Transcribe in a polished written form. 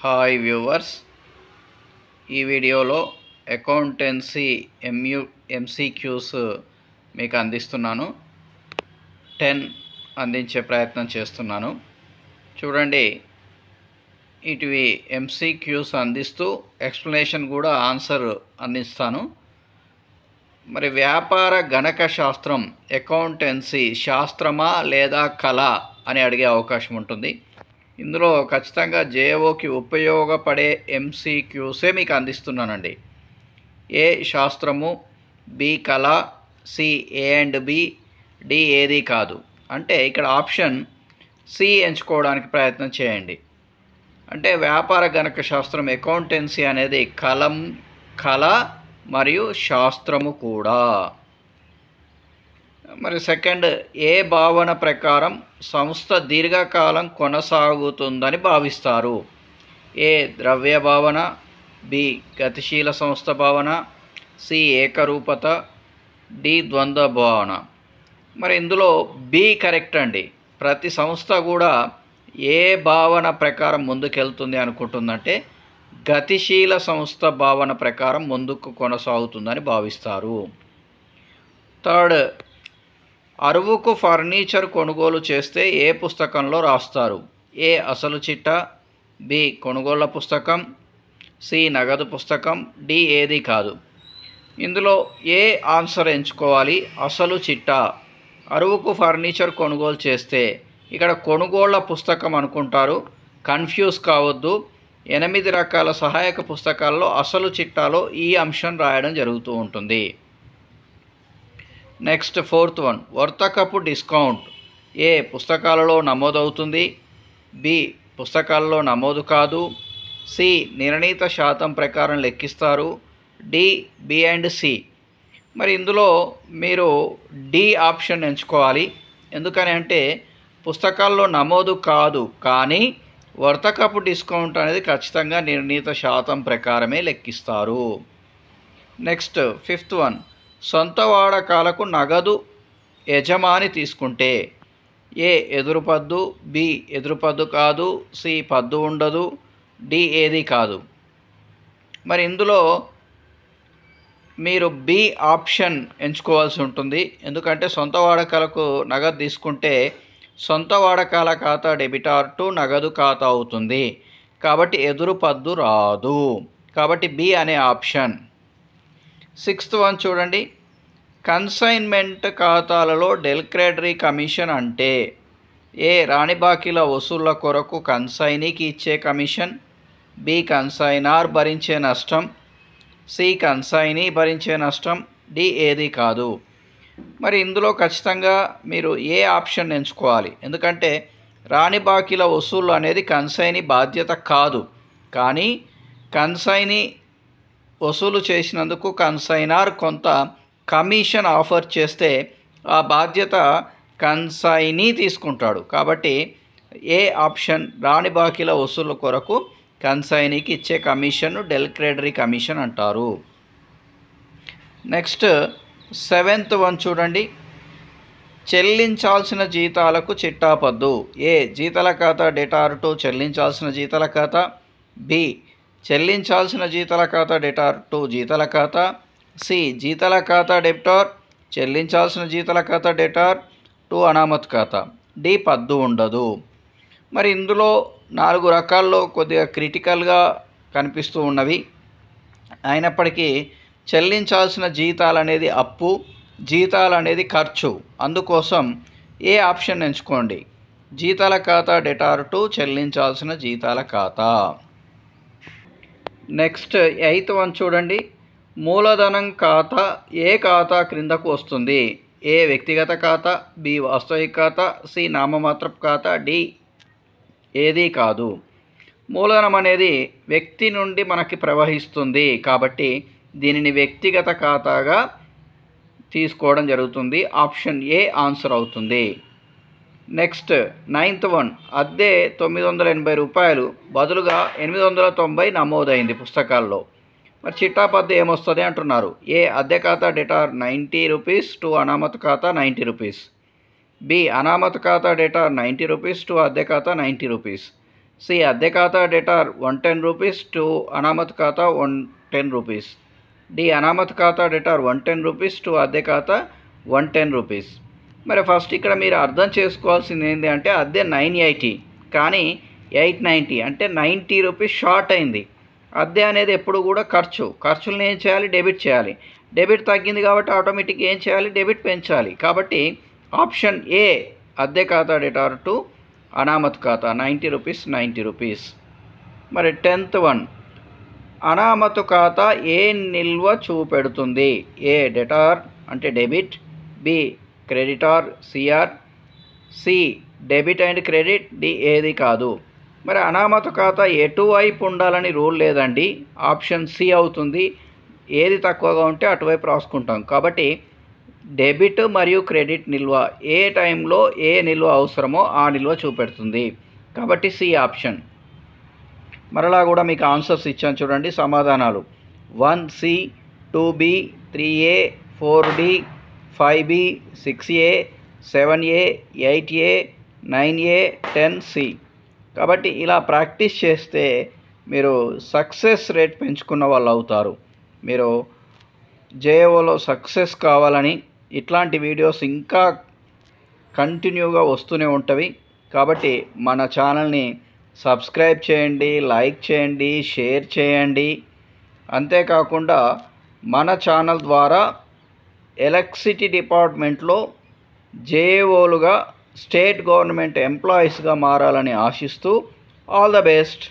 Hi viewers, ఈ వీడియోలో accountancy MCQs మీకు అందిస్తున్నాను. 10 అందించే ప్రయత్నం చేస్తున్నాను. చూడండి, ఇటువి ఎంసీక్యూస్ అందిస్తూ ఎక్స్ప్లెనేషన్ కూడా ఆన్సర్ అందిస్తాను. మరి వ్యాపార గణక శాస్త్రం అకౌంటెన్సీ శాస్త్రమా లేదా కళ అని అడిగే అవకాశం ఉంటుంది. ఇందులో ఖచ్చితంగా జేఓకి ఉపయోగపడే ఎంసీక్యూసే మీకు అందిస్తున్నానండి. ఏ శాస్త్రము, బి కళ, C A and B, D ఏది కాదు. అంటే ఇక్కడ ఆప్షన్ సి ఎంచుకోవడానికి ప్రయత్నం చేయండి. అంటే వ్యాపార గణక శాస్త్రం అకౌంటెన్సీ అనేది కళ మరియు శాస్త్రము కూడా. మరి సెకండ్, ఏ భావన ప్రకారం సంస్థ దీర్ఘకాలం కొనసాగుతుందని భావిస్తారు? ఏ ద్రవ్య భావన, బి గతిశీల సంస్థ భావన, సి ఏకరూపత, డి ద్వంద్వ భావన. మరి ఇందులో బి కరెక్ట్ అండి. ప్రతి సంస్థ కూడా ఏ భావన ప్రకారం ముందుకెళ్తుంది అనుకుంటుందంటే గతిశీల సంస్థ భావన ప్రకారం ముందుకు కొనసాగుతుందని భావిస్తారు. థర్డ్, అరువుకు ఫర్నిచర్ కొనుగోలు చేస్తే ఏ పుస్తకంలో రాస్తారు? ఏ అసలు చిట్టా, బి కొనుగోళ్ల పుస్తకం, సి నగదు పుస్తకం, డి ఏది కాదు. ఇందులో ఏ ఆన్సర్ ఎంచుకోవాలి? అసలు చిట్టా. అరువుకు ఫర్నిచర్ కొనుగోలు చేస్తే ఇక్కడ కొనుగోళ్ల పుస్తకం అనుకుంటారు, కన్ఫ్యూజ్ కావద్దు. 8 రకాల సహాయక పుస్తకాల్లో అసలు చిట్టాలో ఈ అంశం రాయడం జరుగుతూ ఉంటుంది. నెక్స్ట్ ఫోర్త్ వన్, వర్తకపు డిస్కౌంట్ ఏ పుస్తకాలలో నమోదవుతుంది, బి పుస్తకాలలో నమోదు కాదు, సి నిర్ణీత శాతం ప్రకారం లెక్కిస్తారు, డి బి అండ్ సి. మరి ఇందులో మీరు డి ఆప్షన్ ఎంచుకోవాలి. ఎందుకని అంటే పుస్తకాల్లో నమోదు కాదు, కానీ వర్తకపు డిస్కౌంట్ అనేది ఖచ్చితంగా నిర్ణీత శాతం ప్రకారమే లెక్కిస్తారు. నెక్స్ట్ ఫిఫ్త్ వన్, సొంత వాడకాలకు నగదు యజమాని తీసుకుంటే ఏ ఎదురు పద్దు, బి ఎదురు పద్దు కాదు, సి పద్దు ఉండదు, డి ఏది కాదు. మరి ఇందులో మీరు బి ఆప్షన్ ఎంచుకోవాల్సి ఉంటుంది. ఎందుకంటే సొంత వాడకాలకు నగదు తీసుకుంటే సొంత వాడకాల ఖాతా డెబిటార్ టు నగదు ఖాతా అవుతుంది. కాబట్టి ఎదురు పద్దు రాదు. కాబట్టి బి అనే ఆప్షన్. సిక్స్త్ వన్ చూడండి, కన్సైన్మెంట్ ఖాతాలలో డెల్క్రెడరీ కమిషన్ అంటే ఏ రాణి బాకీల వసూళ్ల కొరకు కన్సైనీకి ఇచ్చే కమిషన్, బి కన్సైనార్ భరించే నష్టం, సి కన్సైనీ భరించే నష్టం, డి ఏది కాదు. మరి ఇందులో ఖచ్చితంగా మీరు ఏ ఆప్షన్ ఎంచుకోవాలి. ఎందుకంటే రాణి బాకీల వసూళ్ళు అనేది కన్సైనీ బాధ్యత కాదు, కానీ కన్సైనీ వసూలు చేసినందుకు కన్సైనార్ కొంత కమిషన్ ఆఫర్ చేస్తే ఆ బాధ్యత కన్సైనీ తీసుకుంటాడు. కాబట్టి ఏ ఆప్షన్ రాణి బాకీల వసూలు కొరకు కన్సైనీకి ఇచ్చే కమిషన్ను డెల్క్రెడరీ కమిషన్ అంటారు. నెక్స్ట్ సెవెంత్ వన్ చూడండి, చెల్లించాల్సిన జీతాలకు చిట్టా పద్దు ఏ జీతాల ఖాతా డెటార్ టు చెల్లించాల్సిన జీతాల ఖాతా, బి చెల్లించాల్సిన జీతాల ఖాతా డెటార్ టు జీతాల ఖాతా, సి జీతాల ఖాతా డెబిటార్ చెల్లించాల్సిన జీతాల ఖాతా డెటార్ టు అనామత్ ఖాతా, డి పద్దు ఉండదు. మరి ఇందులో 4 రకాల్లో కొద్దిగా క్రిటికల్గా కనిపిస్తూ ఉన్నవి. అయినప్పటికీ చెల్లించాల్సిన జీతాలు అనేది అప్పు, జీతాలు అనేది ఖర్చు. అందుకోసం ఏ ఆప్షన్ ఎంచుకోండి? జీతాల ఖాతా డెటార్ టు చెల్లించాల్సిన జీతాల ఖాతా. నెక్స్ట్ ఎయిత్ వన్ చూడండి, మూలధనం ఖాతా ఏ ఖాతా క్రిందకు వస్తుంది? ఏ వ్యక్తిగత ఖాతా, బి వాస్తవిక ఖాతా, సి నామమాత్రపు ఖాతా, డి ఏది కాదు. మూలధనం అనేది వ్యక్తి నుండి మనకి ప్రవహిస్తుంది, కాబట్టి దీనిని వ్యక్తిగత ఖాతాగా తీసుకోవడం జరుగుతుంది. ఆప్షన్ ఏ ఆన్సర్ అవుతుంది. నెక్స్ట్ నైన్త్ వన్, అద్దె 980 రూపాయలు బదులుగా 890 నమోదైంది పుస్తకాల్లో. మరి చిట్టా పద్దు ఏమొస్తుంది అంటున్నారు? ఏ అద్దె ఖాతా డెటార్ 90 రూపీస్ టు అనామత్ ఖాతా 90 రూపీస్, బి అనామత్ ఖాతా డెటార్ 90 రూపీస్ టు అద్దె ఖాతా 90 రూపీస్, సి అద్దె ఖాతా డెటార్ 110 రూపీస్ టు అనామత్ ఖాతా 110 రూపీస్. డి అనామత్ ఖాతా డెటార్ 110 రూపీస్ టు అద్దె ఖాతా 110 రూపీస్. మరి ఫస్ట్ ఇక్కడ మీరు అర్థం చేసుకోవాల్సింది ఏంటి అంటే అద్దె 980 కానీ 890 అంటే 90 రూపీస్ షార్ట్ అయింది. అద్దె అనేది ఎప్పుడు కూడా ఖర్చులను ఏం చేయాలి, డెబిట్ చేయాలి. డెబిట్ తగ్గింది కాబట్టి ఆటోమేటిక్గా ఏం చేయాలి, డెబిట్ పెంచాలి. కాబట్టి ఆప్షన్ ఏ అద్దె ఖాతా డెటార్ టు అనామత్ ఖాతా 90 రూపీస్ 90 రూపీస్. మరి 10th వన్, అనామతు ఖాతా ఏ నిల్వ చూపెడుతుంది? ఏ డెటార్ అంటే debit, B creditor CR, C debit and credit, D ఏది కాదు. మరి అనామతు ఖాతా ఎటువైపు ఉండాలని రూల్ లేదండి. ఆప్షన్ సి అవుతుంది. ఏది తక్కువగా ఉంటే అటువైపు రాసుకుంటాం. కాబట్టి డెబిట్ మరియు క్రెడిట్ నిల్వ ఏ టైంలో ఏ నిల్వ అవసరమో ఆ నిల్వ చూపెడుతుంది. కాబట్టి సి ఆప్షన్. మరలా కూడా మీకు ఆన్సర్స్ ఇచ్చాను చూడండి సమాధానాలు. 1C, 2B, 3A, 4D, 5B, 6A, 7A, 8A, 9A, 10C. కాబట్టి ఇలా ప్రాక్టీస్ చేస్తే మీరు సక్సెస్ రేట్ పెంచుకున్న వాళ్ళు అవుతారు. మీరు జేఓలో సక్సెస్ కావాలని ఇట్లాంటి వీడియోస్ ఇంకా కంటిన్యూగా వస్తూనే ఉంటవి. కాబట్టి మన ఛానల్ని సబ్స్క్రైబ్ చేయండి, లైక్ చేయండి, షేర్ చేయండి. అంతేకాకుండా మన ఛానల్ ద్వారా ఎలక్ట్రిసిటీ డిపార్ట్మెంట్లో జేఓలుగా స్టేట్ గవర్నమెంట్ ఎంప్లాయీస్గా మారాలని ఆశిస్తూ ఆల్ ద బెస్ట్.